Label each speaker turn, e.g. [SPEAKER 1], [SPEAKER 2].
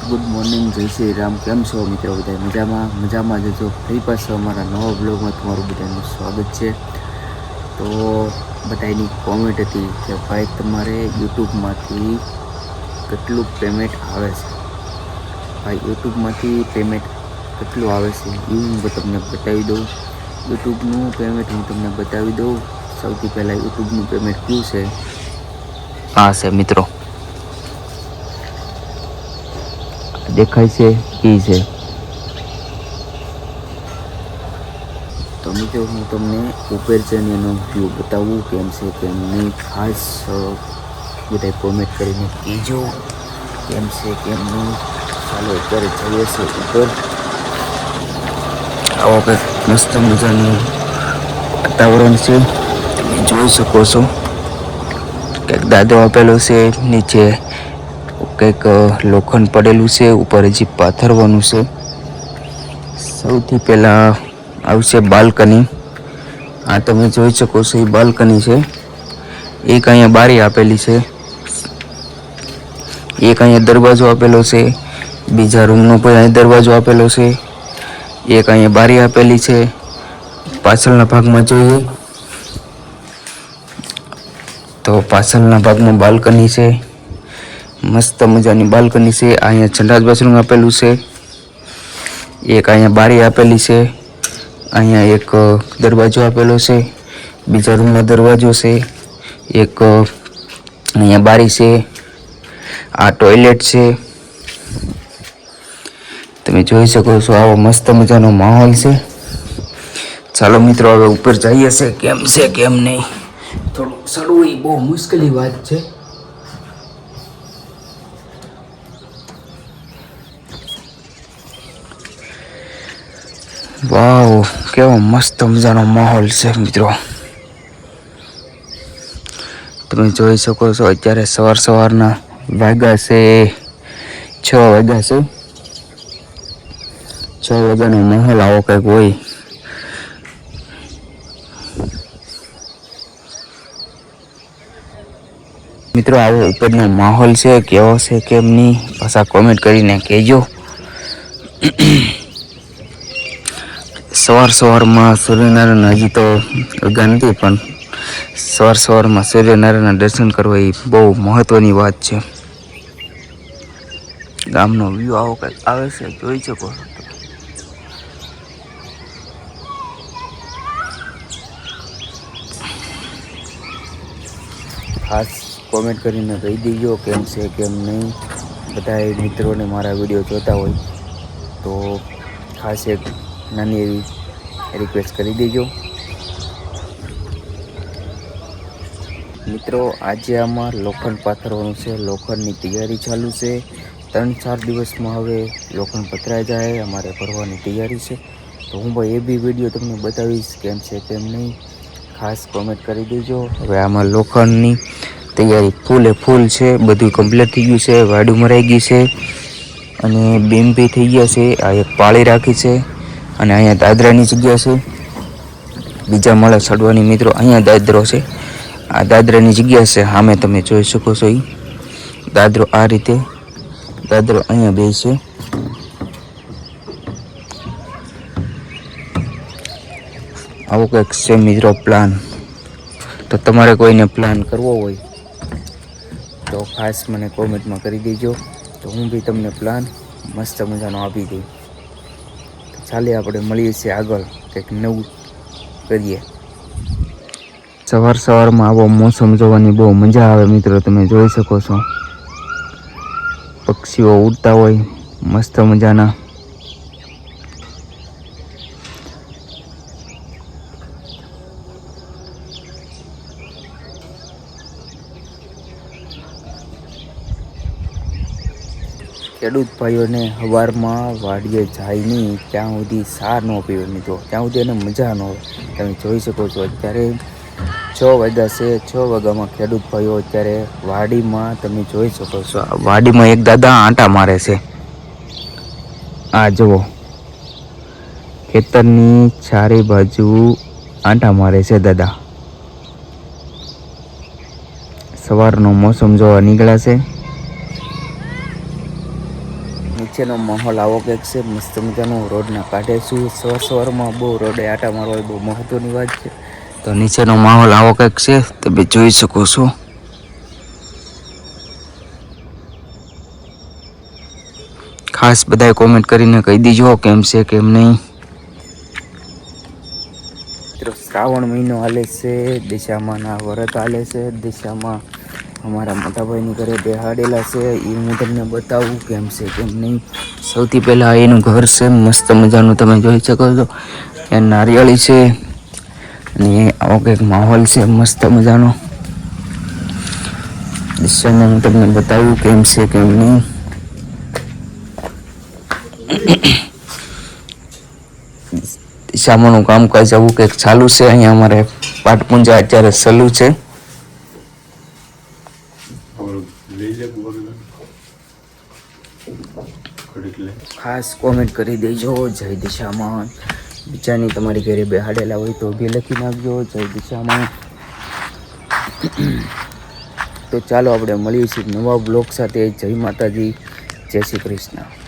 [SPEAKER 1] Good morning, જય શ્રી રામ. કેમ છો મિત્રો? બધા મજામાં જજો. ફરી પાછો અમારા નવા બ્લોગમાં તમારું બધાનું સ્વાગત છે. તો બધાની કોમેન્ટ હતી કે ભાઈ તમારે યુટ્યુબમાંથી કેટલું પેમેન્ટ આવે છે. ભાઈ યુટ્યુબમાંથી પેમેન્ટ કેટલું આવે છે એ હું તમને બતાવી દઉં. યુટ્યુબનું પેમેન્ટ હું તમને બતાવી દઉં. સૌથી પહેલાં યુટ્યુબનું પેમેન્ટ કયું છે? આ છે મિત્રો, દેખાય છે એ છે. તો મિત્રો હું તમને ઉપર છે ને એનો વ્યૂ બતાવું કેમ છે કેમ નહીં. ખાસ બધા કોમેન્ટ કરીને કહેજો કેમ છે કેમ નહીં. ચાલો અત્યારે જઈએ છે ઉપર. આવો કંઈક મસ્ત મજાનું વાતાવરણ છે, તમે જોઈ શકો છો. કંઈક દાદો આપેલો છે, નીચે કંઈક લોખંડ પડેલું છે, ઉપર હજી પાથરવાનું છે. સૌથી પહેલાં આવશે બાલ્કની. આ તમે જોઈ શકો છો એ બાલ્કની છે. એક અહીંયા બારી આપેલી છે, એક અહીંયા દરવાજો આપેલો છે, બીજા રૂમનો પણ અહીંયા દરવાજો આપેલો છે, એક અહીંયા બારી આપેલી છે. પાછળના ભાગમાં જોઈએ તો પાછળના ભાગમાં બાલ્કની છે, મસ્ત મજાની બાલ્કની છે. અહીંયા સંડાસ બાથરૂમ આપેલું છે, એક અહીંયા બારી આપેલી છે, અહીંયા એક દરવાજો આપેલો છે, બીજા રૂમમાં દરવાજો છે, એક અહીંયા બારી છે. આ ટોયલેટ છે, તમે જોઈ શકો છો. આવો મસ્ત મજાનો માહોલ છે. ચાલો મિત્રો હવે ઉપર જઈએ છે કેમ છે કેમ નહીં. થોડું ચડવું એ બહુ મુશ્કેલી વાત છે. વાવ, કેવો મસ્ત મજાનો માહોલ છે મિત્રો. તમે જોઈ શકો છો અત્યારે સવારના વાગ્યા છે 6 વાગ્યા છે. 6 વાગ્યાનો માહોલ આવો કંઈક હોય. મિત્રો આવો ઉપરનો માહોલ છે, કેવો છે કેમ નહીં પાછા કોમેન્ટ કરીને કહેજો. સવારમાં સૂર્યનારાયણ હજી તો ઉગા નથી, પણ સવારમાં સૂર્યનારાયણના દર્શન કરવા એ બહુ મહત્વની વાત છે. ગામનો વ્યૂ આવો કંઈક આવે છે, જોઈ શકો. ખાસ કોમેન્ટ કરીને કહી દેજો કેમ છે કેમ નહીં. બધા મિત્રોને મારા વિડીયો જોતા હોય તો ખાસ એક નાની એવી રિક્વેસ્ટ કરી દેજો. મિત્રો આજે આમાં લોખંડ પાથરવાનું છે, લોખંડની તૈયારી ચાલુ છે. 3-4 દિવસમાં હવે લોખંડ પથરાઈ જાય, અમારે ભરવાની તૈયારી છે. તો હું ભાઈ એ બી વિડીયો તમને બતાવીશ કેમ છે કેમ નહીં. ખાસ કોમેન્ટ કરી દેજો. હવે આમાં લોખંડની તૈયારી ફૂલ છે, બધું કમ્પ્લીટ થઈ ગયું છે. વાડું મરાઈ ગઈ છે અને બીમ બી થઈ ગયા છે. આ એક પાળી રાખી છે અને અહીંયા દાદરાની જગ્યા છે. બીજા માળે ચડવાની મિત્રો અહીંયા દાદરો છે. આ દાદરાની જગ્યા છે, સામે તમે જોઈ શકો છો. એ દાદરો આ રીતે, દાદરો અહીંયા બે છે. આવો કંઈક છે મિત્રો પ્લાન. તો તમારે કોઈને પ્લાન કરવો હોય તો ખાસ મને કોમેન્ટમાં કરી દેજો, તો હું બી તમને પ્લાન મસ્ત મજાનો આપી દઉં. ચાલે આપણે મળીએ છીએ આગળ, કંઈક નવું કરીએ. સવારમાં આવો મોસમ જોવાની બહુ મજા આવે મિત્રો. તમે જોઈ શકો છો પક્ષીઓ ઉડતા હોય મસ્ત મજાના. ખેડૂત ભાઈઓને સવારમાં વાડીએ જાય નહીં ત્યાં સુધી સા ન પીવે મિત્રો, ત્યાં સુધી એને મજા ન હોય. તમે જોઈ શકો છો અત્યારે 6 વાગ્યા છે. 6 વાગ્યામાં ખેડૂત ભાઈઓ અત્યારે વાડીમાં, તમે જોઈ શકો છો વાડીમાં એક દાદા આંટા મારે છે. આ જુઓ, ખેતરની ચારે બાજુ આંટા મારે છે દાદા. સવારનો મોસમ જોવા નીકળ્યા છે. નીચેનો માહોલ આવો કંઈક છે, મસ્ત મજાનું રોડના કાંઠે છું. સવારમાં બહુ રોડે આટા મારવા બહુ મહત્વની વાત છે. તો નીચેનો માહોલ આવો કંઈક છે, તમે જોઈ શકો છો. ખાસ બધાએ કોમેન્ટ કરીને કહી દીજો કેમ છે કેમ નહીં. શ્રાવણ મહિનો હાલે છે, દિશામાંના વ્રત હાલે છે. દિશામાં અમારા મોટાભાઈની ઘરે બેહાડેલા છે, એ હું તમને બતાવું કેમ છે કેમ નહીં. સૌથી પહેલાં એનું ઘર છે, મસ્ત મજાનું તમે જોઈ શકો છો. એ નારિયેળી છે અને આવો કંઈક માહોલ છે મસ્ત મજાનો. દિશાને હું તમને બતાવું કેમ છે કેમ નહીં. દિશામાંનું કામકાજ આવું કંઈક ચાલુ છે. અહીંયા અમારે પાટપૂંજા અત્યારે ચાલુ છે. ખાસ કોમેન્ટ કરી દેજો જય દિશામાં. બીજાની તમારી ઘરે બેહાડેલા હોય તો બી લખી નાખજો જય દિશામાં. તો ચાલો આપણે મળીએ છીએ નવા બ્લોગ સાથે. જય માતાજી, જય શ્રી કૃષ્ણ.